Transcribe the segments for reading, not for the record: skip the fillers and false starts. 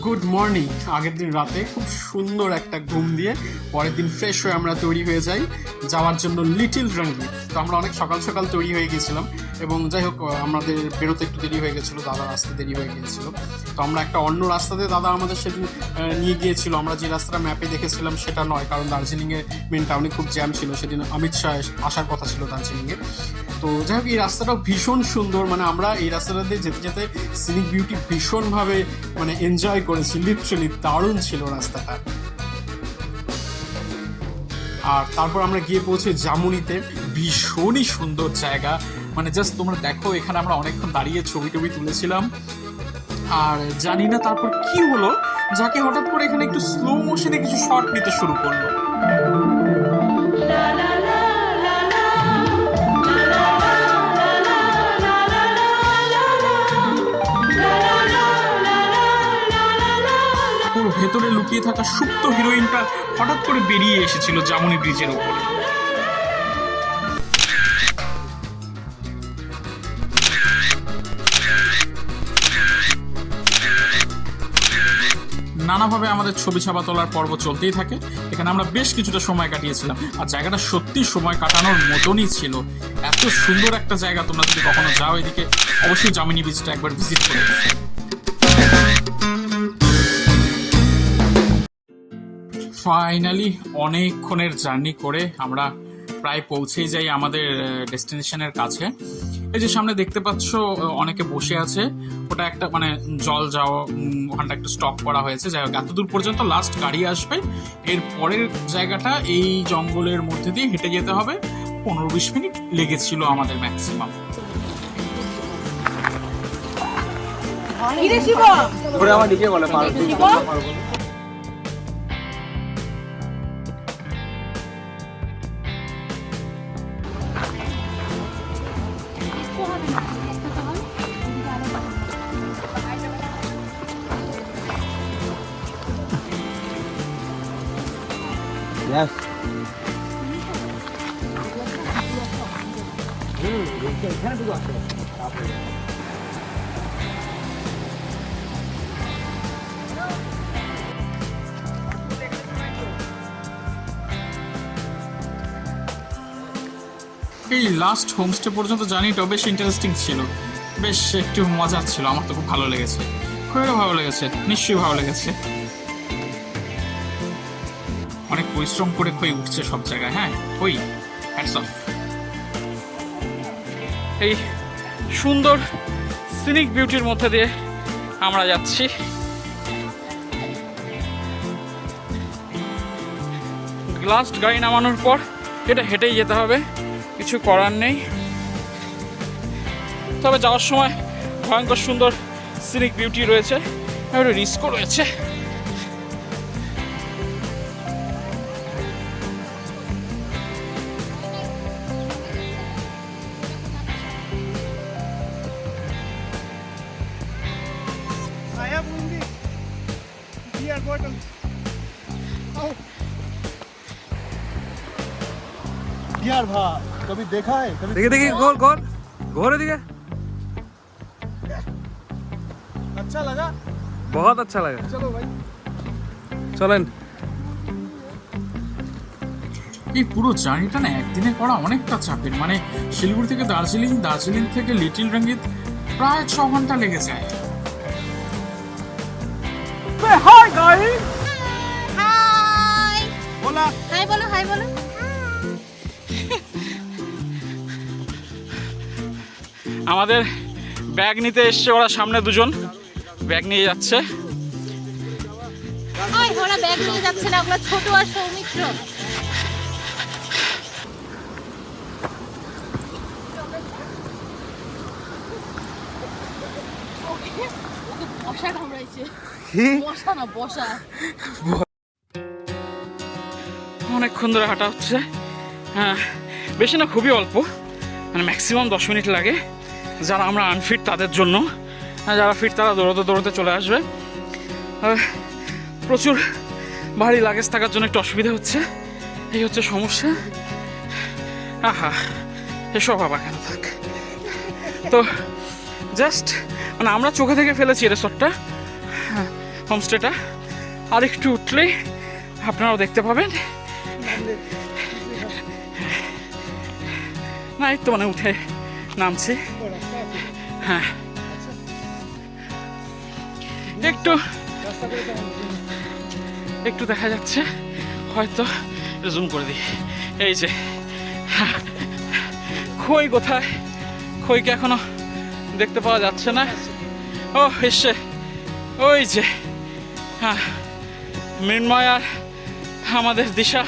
Good morning. আগের দিন রাতে খুব সুন্দর একটা ঘুম দিয়ে পরের দিন ফ্রেশ হয়ে আমরা তৈরি হয়ে যাই যাওয়ার জন্য লিটিল রঙ্গিত। তো আমরা অনেক সকাল সকাল তৈরি হয়ে গেছিলাম এবং যাই হোক আমাদের বেরোতে একটু দেরি হয়ে গেছিলো, দাদার আসতে দেরি হয়ে গিয়েছিলো। তো আমরা একটা অন্য রাস্তাতে দাদা আমাদের সেদিন নিয়ে গিয়েছিল। আমরা যে রাস্তাটা ম্যাপে দেখেছিলাম সেটা নয়, কারণ দার্জিলিংয়ে মেন টাউনে খুব জ্যাম ছিল, সেদিন অমিত শাহ আসার কথা ছিল দার্জিলিংয়ে। তো যাই হোক এই রাস্তাটাও ভীষণ সুন্দর, মানে আমরা এই রাস্তাটাতে যেতে যেতে সিনিক বিউটি ভীষণভাবে মানে এনজয় করেছি, লিটারালি দারুণ ছিল রাস্তাটা। আর তারপর আমরা গিয়ে পৌঁছে জামুনিতে, ভীষণই সুন্দর জায়গা, মানে জাস্ট তোমরা দেখো এখানে আমরা অনেকক্ষণ দাঁড়িয়ে ছবি টবি তুলেছিলাম। আর জানি না তারপর কি হলো, যাকে হঠাৎ করে এখানে একটু স্লো মোশনে কিছু শট নিতে শুরু করলো। ভেতরে লুকিয়ে থাকা সুপ্ত হিরোইনটা হঠাৎ করে বেরিয়ে এসেছিল জামুনি ব্রিজের উপরে। নানাভাবে আমাদের ছবি ছাপা তোলার পর্ব চলতেই থাকে। এখানে আমরা বেশ কিছুটা সময় কাটিয়েছিলাম, আর জায়গাটা সত্যি সময় কাটানোর মতনই ছিল। এত সুন্দর একটা জায়গা, তোমরা যদি কখনো যাও এদিকে অবশ্যই জামুনি ব্রিজটা একবার ভিজিট করে। ফাইনালি অনেকক্ষণের জার্নি করে আমরা প্রায় পৌঁছেই যাই আমাদের ডেস্টিনেশনের কাছে। এই যে সামনে দেখতে পাচ্ছ অনেকে বসে আছে, ওটা একটা মানে জল যাওয়া, ওখানটা একটু স্টপ করা হয়েছে। যাই হোক এতদূর পর্যন্ত লাস্ট গাড়ি আসবে, এর পরের জায়গাটা এই জঙ্গলের মধ্যে দিয়ে হেঁটে যেতে হবে। 15-20 মিনিট লেগেছিল আমাদের ম্যাক্সিমাম। Yes. এই লাস্ট হোমস্টে পর্যন্ত জার্নিটা বেশ ইন্টারেস্টিং ছিল, বেশ একটু মজার ছিল। আমার তো খুব ভালো লেগেছে, খুবই ভালো লেগেছে, নিশ্চয়ই ভালো লেগেছে। অনেক পরিশ্রম করে খই উঠছে সব জায়গায়। হ্যাঁ খই, হ্যাটস অফ। এই সুন্দর সিনিক বিউটির মধ্যে দিয়ে আমরা যাচ্ছি। লাস্ট গাড়ি নামানোর পর এটা হেঁটেই যেতে হবে, কিছু করার নেই। তবে যাওয়ার সময় ভয়ঙ্কর সুন্দর সিনিক বিউটি রয়েছে, একটা রিস্কও রয়েছে। यार भा कभी देखा है? कभी देखिए देखिए गोल गोल गोल है, देखिए अच्छा लगा, बहुत अच्छा लगा। चलो भाई चलें। এই পুরো জার্নিটা না একদিনে করা অনেকটা চাপের। মানে শিলিগুড়ি থেকে দার্জিলিং, দার্জিলিং থেকে লিটিল রঙ্গিত প্রায় 6 ঘন্টা লেগে যায়। हाय गाइस, হাই बोला হাই বলো, হাই বলো। আমাদের ব্যাগ নিতে এসছে ওরা, সামনে দুজন ব্যাগ নিয়ে যাচ্ছে। ওই ওরা ব্যাগ নিয়ে যাচ্ছে না, ওগুলো ছোট আর সৌমিত্র। বসা কামড়াইছে, বসা না বসা। অনেকক্ষণ ধরে হাঁটা হচ্ছে। হ্যাঁ বেশি না, খুবই অল্প, মানে ম্যাক্সিমাম 10 মিনিট লাগে। যারা আমরা আনফিট তাদের জন্য, যারা ফিট তারা দৌড়তে দৌড়তে চলে আসবে। প্রচুর ভারী লাগেজ থাকার জন্য একটু অসুবিধা হচ্ছে, এই হচ্ছে সমস্যা। আহা এসব আবার কেন থাক। তো জাস্ট মানে আমরা চোখে থেকে ফেলেছি রিসর্টটা, হোমস্টেটা। আর একটু উঠলেই আপনারাও দেখতে পাবেন। না এই তো মানে উঠে নামছি। হ্যাঁ একটু একটু দেখা যাচ্ছে, হয়তো জুম করে দিই। এই যে খই কোথায়, খইকে এখনো দেখতে পাওয়া যাচ্ছে না। ও এসছে, ওই যে হ্যাঁ মৃন্ময় আর আমাদের দিশা,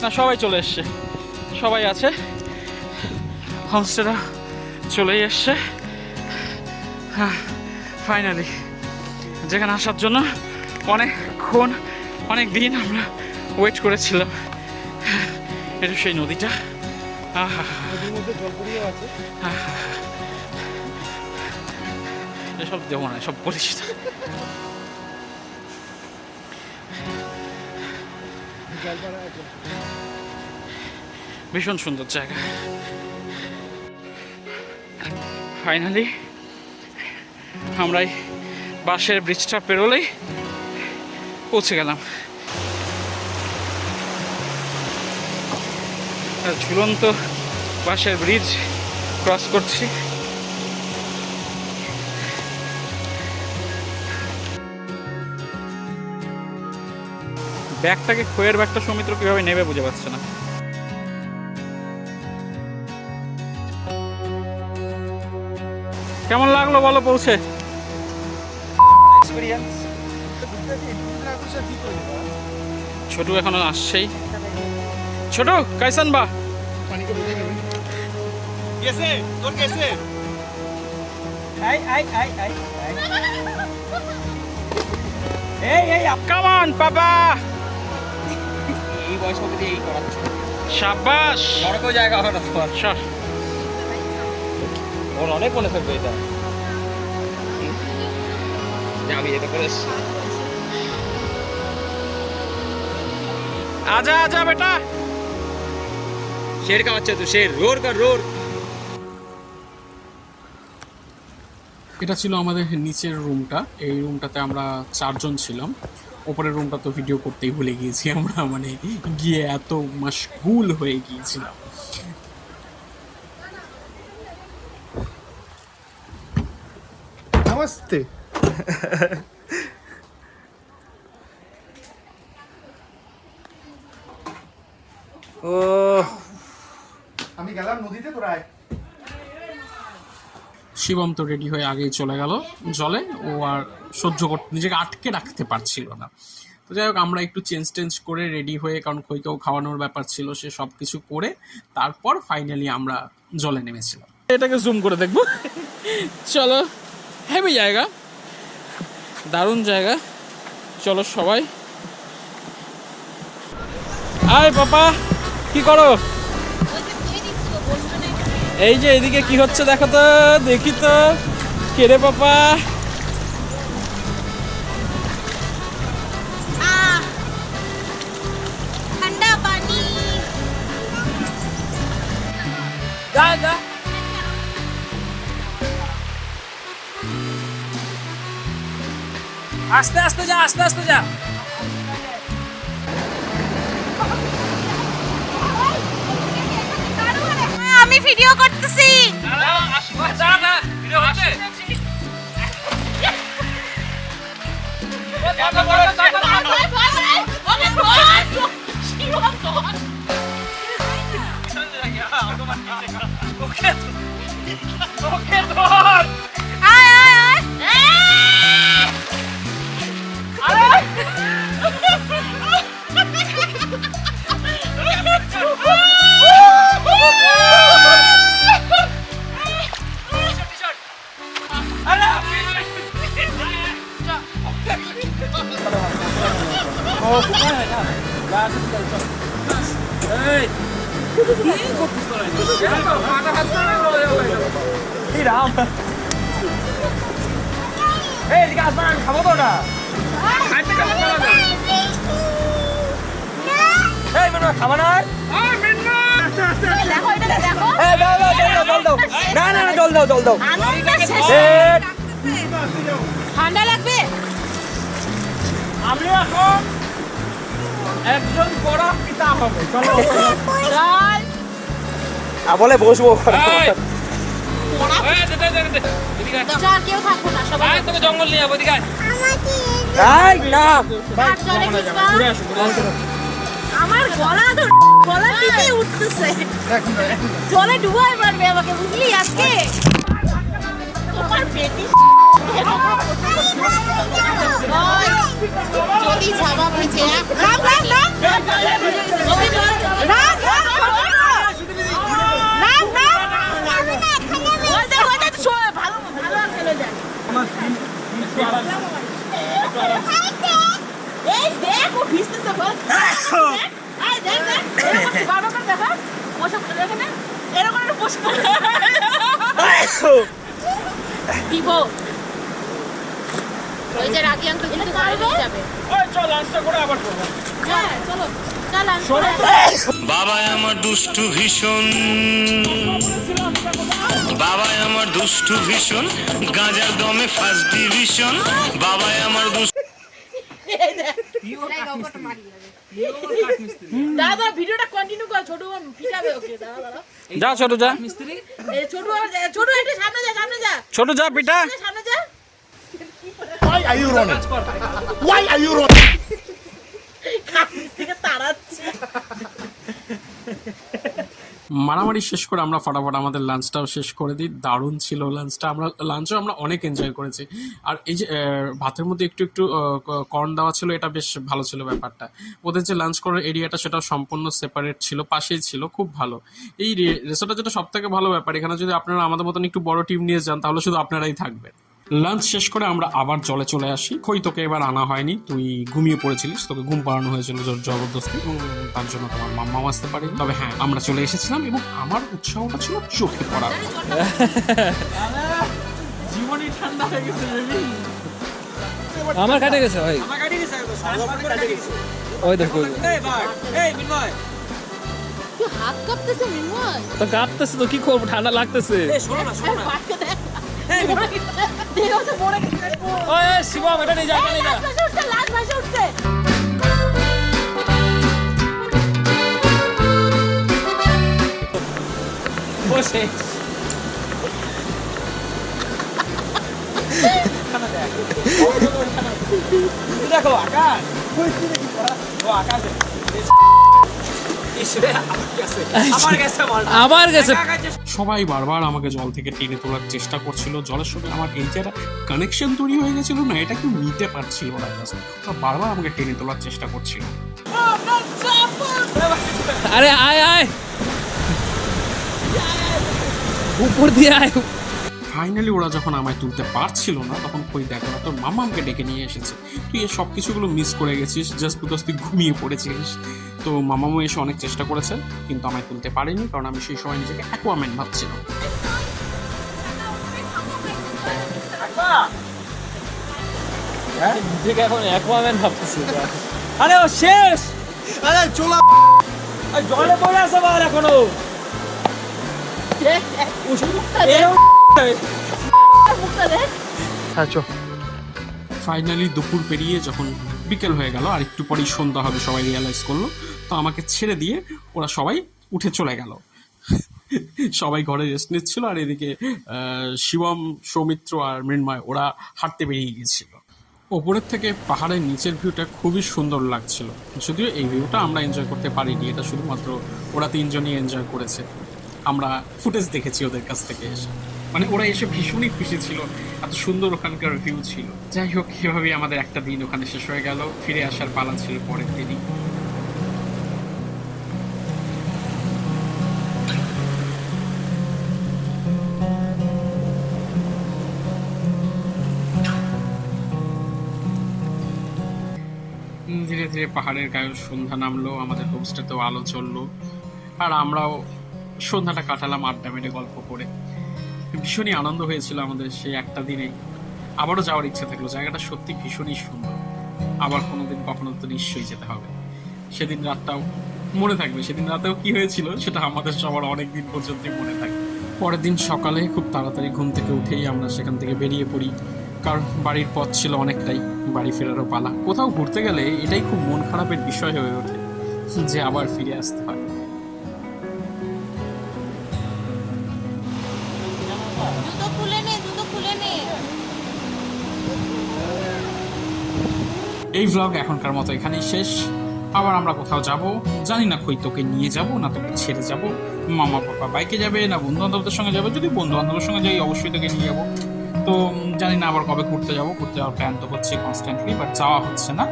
না সবাই চলে এসছে, সবাই আছে, হোমস্টেটা চলেই এসছে। হ্যাঁ ফাইনালি যেখানে আসার জন্য অনেকক্ষণ অনেক দিন আমরা ওয়েট করেছিলাম। এটা সেই নদীটা। এসব দেবো না, সব বলিস না। ভীষণ সুন্দর জায়গা। ফাইনালি আমরা এই বাঁশের ব্রিজটা পেরোলেই পৌঁছে গেলাম। আর ঝুলন্ত বাঁশের ব্রিজ ক্রস করছি। ব্যাগটাকে, খইয়ের ব্যাগটা সৌমিত্র কিভাবে নেবে বুঝে পাচ্ছে না। কেমন লাগলো বলো পৌঁছে? ছোটু এখনো আসছেই। ছোটু কাইসান বা कैसे তোর कैसे কাম অন পাপা। এই বয়স অবধি এই করাচ্ছে, শাবাশ। বড় কেউ জায়গা হবে না তোমার। সর। ওর অনেক মনে থাকবে এটা যে আমি এটা করে এসেছি। आजा आजा बेटा। शेर का बच्चा तू, शेर रोर कर रोर। এটা ছিল আমাদের নিচের রুমটা। এই রুমটাতে আমরা 4 জন ছিলাম। ওপরের রুমটা তো ভিডিও করতেই ভুলে গিয়েছি আমরা, মানে গিয়ে এত মশগুল হয়ে গিয়েছিলাম। नमस्ते। ও আমি গেলাম নদীতে, তোরা আয়। শিবম তো রেডি হয়ে আগেই চলে গেল জলে। ও আর সহ্য করতে, নিজেকে আটকে রাখতে পারছিল না। তো যাই হোক আমরা একটু চেঞ্জ করে রেডি হয়ে, কারণ খইকেও খাওয়ানোর ব্যাপার ছিল, সে সব কিছু করে তারপর ফাইনালি আমরা জলে নেমেছিলাম। এটাকে জুম করে দেখবো। চলো, হেভি জায়গা, দারুণ জায়গা। চলো সবাই। আয় পাপা, কি করো? এই যে এদিকে কি হচ্ছে দেখো তো, দেখি তো। কে রে পাপা? ঠান্ডা পানি। যা যা। আস্তে আস্তে যা, আস্তে আস্তে যা। আমি ভিডিও করতেছি। খাবো তো না, খাবো না। দেখো এটাকে দেখো। দাও না না না জল দাও জল দাও আনন্দ শেষ। সেট ঠান্ডা লাগবে? আমি এখন একজন বড় পিতা হবে। চলো চল। বলে বসবো এই, এই, দে, দে, দে, দে। এদিকে আয়। চল, কেউ থাকবো না, সবাই আয়, তোকে জঙ্গল নিয়ে যাবো, এদিকে আয়। এই না আর চলে কিসবা? আমার গলা টিপে উঠতেছে। জলে ডুবাই মারবে আমাকে, বুঝলি আজকে? তোমার বেটি যদি ঝাবা পড়েছে রাম রাম রাম ভালো ভালো খেলে যায়। এই দেখ ও ভিজতেছে বল। এই দেখ দেখ এরকম বারবার করে দেখা বসে দেখে না এরকম একটা বসে দিব ওই যে রাগি আঙ্কেল কিন্তু বাইরে যাবে। ওই, চল, লাঞ্চটা করে আবার করবো। হ্যাঁ চলো চল বাবা আমার দুষ্টু ভীষণ, বাবা আমার দুষ্টু ভীষণ, গাঁজার দমে ফার্স্ট ডিভিশন, বাবা আমার দুষ্টু। দাদা ভিডিওটা কন্টিনিউ কর, ছোট বোন পিটাবে ওকে। দাদা দাদা যা ছোট যা, এই ছোট একটু সামনে যা সামনে যা ছোট যা পিটা। সামনে যা। Why are you running? Why are you running? Kameez থেকে তাড়াচ্ছে। মারামারি শেষ করে আমরা ফটাফট আমাদের লাঞ্চটাও শেষ করে দিই। দারুণ ছিল লাঞ্চটা, লাঞ্চও আমরা অনেক এনজয় করেছি। আর এই যে ভাতের মধ্যে একটু একটু কর্ন দেওয়া ছিল, এটা বেশ ভালো ছিল ব্যাপারটা। ওদের যে লাঞ্চ করার এরিয়াটা সেটাও সম্পূর্ণ সেপারেট ছিল, পাশেই ছিল, খুব ভালো। এই রেসোর্টটা যেটা সব থেকে ভালো ব্যাপার, এখানে যদি আপনারা আমাদের মতন একটু বড় টিম নিয়ে যান তাহলে শুধু আপনারাই থাকবেন। লাঞ্চ শেষ করে আমরা আবার জলে চলে আসি। কই তোকে এবার আনা হয়নি, তুই ঘুমিয়ে পড়েছিলিস, তোকে ঘুম পাড়ানো হয়েছিল জবরদস্তি, এবং তার জন্য তোমার মাম্মাও আসতে পারেনি। তবে হ্যাঁ, আমরা চলে এসেছিলাম এবং আমার উৎসাহটা ছিল চোখে পড়ার মতো। জীবনই ঠান্ডা হয়ে গেছে বেবি। আমার কাটে গেছে ভাই, আমার গাড়ি গেছে আমার গাড়ি গেছে ওই দেখো এই ভাই এই মিনময় তুই হাত কাঁপতেছে মিনময়। তো কাঁপতেছে, তো কি করবো, ঠান্ডা লাগতেছে। এই শোনো না শোনো না পাটকে দেখ মরে গেছে, দেখ ও তো মরে গেছে। ওই শিবম, এটা নিয়ে যা, এটা নিয়ে যা। লাশ ভাসে উঠছে। বসে দেখো আকাশ ও আকাশ আবার গেছে। সবাই বারবার আমাকে জল থেকে টেনে তোলার চেষ্টা করছিল। জলের সঙ্গে আমার এই যে একটা কানেকশন তৈরি হয়ে গেছিল না, এটা কেউ নিতে পারছিল না। বারবার আমাকে টেনে তোলার চেষ্টা করছিল। আরে আয় আয়, উপর দিয়ে আয়। ফাইনালি ওরা যখন আমায় তুলতে পারছিল না, তখন কই দেখো না, তোর মামা আমাকে ডেকে নিয়ে এসেছে। তুই এই সব কিছুগুলো মিস করে গেছিস জাস্ট বিকজ তুই ঘুমিয়ে পড়েছিলিস। তো মামামও এসে অনেক চেষ্টা করেছে, কিন্তু আমায় তুলতে পারেনি, কারণ আমি সেই সময় নিজেকে অ্যাকোয়াম্যান ভাবছিলাম। নিজেকে এখন অ্যাকোয়াম্যান ভাবতেছি। আরে ও শেষ আরে চলা ওই জলে পড়ে আছে বাল এখনো দেখ দেখ মুখটা দেখ মুখটা দেখ। হ্যাঁ চো। ফাইনালি দুপুর পেরিয়ে যখন বিকেল হয়ে গেল, আর একটু পরেই সন্ধ্যা হবে, সবাই রিয়ালাইজ করলো। তো আমাকে ছেড়ে দিয়ে ওরা সবাই উঠে চলে গেল। সবাই ঘরে রেস্ট নিচ্ছিল, আর এদিকে শিবম, সৌমিত্র আর মৃন্ময় ওরা হাঁটতে বেরিয়ে গিয়েছিল। ওপরের থেকে পাহাড়ের নিচের ভিউটা খুবই সুন্দর লাগছিল। যদিও এই ভিউটা আমরা এনজয় করতে পারিনি, এটা শুধুমাত্র ওরা তিনজনই এনজয় করেছে। আমরা ফুটেজ দেখেছি ওদের কাছ থেকে এসে, মানে ওরা এসে ভীষণই খুশি ছিল, এত সুন্দর ওখানকার ভিউ ছিল। যাই হোক, এভাবেই আমাদের একটা দিন ওখানে শেষ হয়ে গেল। ফিরে আসার পালা ছিল পরের দিনই। ধীরে ধীরে পাহাড়ের গায়ে সন্ধ্যা নামলো, আমাদের হোমস্টেতেও আলো জ্বললো, আর আমরাও সন্ধ্যাটা কাটালাম আড্ডা মেরে গল্প করে। ভীষণই আনন্দ হয়েছিল আমাদের সেই একটা দিনে। আবারও যাওয়ার ইচ্ছে থাকলো, জায়গাটা সত্যি ভীষণই সুন্দর। আবার কোনোদিন কখনো তো নিশ্চয়ই যেতে হবে। সেদিন রাতটাও মনে থাকবে, সেদিন রাতেও কি হয়েছিল সেটা আমাদের সবার অনেক দিন পর্যন্তই মনে থাকবে। পরের দিন সকালে খুব তাড়াতাড়ি ঘুম থেকে উঠেই আমরা সেখান থেকে বেরিয়ে পড়ি, কারণ বাড়ির পথ ছিল অনেকটাই, বাড়ি ফেরারও পালা। কোথাও ঘুরতে গেলে এটাই খুব মন খারাপের বিষয় হয়ে ওঠে যে আবার ফিরে আসতে হয়। জুতো খুলে নে, জুতো খুলে নে। এই ভ্লগ এখনকার মতো এখানেই শেষ। আবার আমরা কোথাও যাব জানি না, কই তোকে নিয়ে যাব না তোকে ছেড়ে যাব, মামা পাপা বাইকে যাবে না বন্ধু বান্ধবদের সঙ্গে যাবে। যদি বন্ধু বান্ধবের সঙ্গে যাই অবশ্যই তোকে নিয়ে যাবো। তো জানি না আবার কবে ঘুরতে যাবো, ঘুরতে যাওয়ার প্ল্যান তো হচ্ছে কনস্ট্যান্টলি, বাট যাওয়া হচ্ছে না।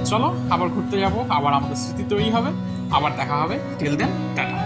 চলো আবার ঘুরতে যাব, আবার আমাদের স্মৃতি তৈরি হবে, আবার দেখা হবে। Till then tata.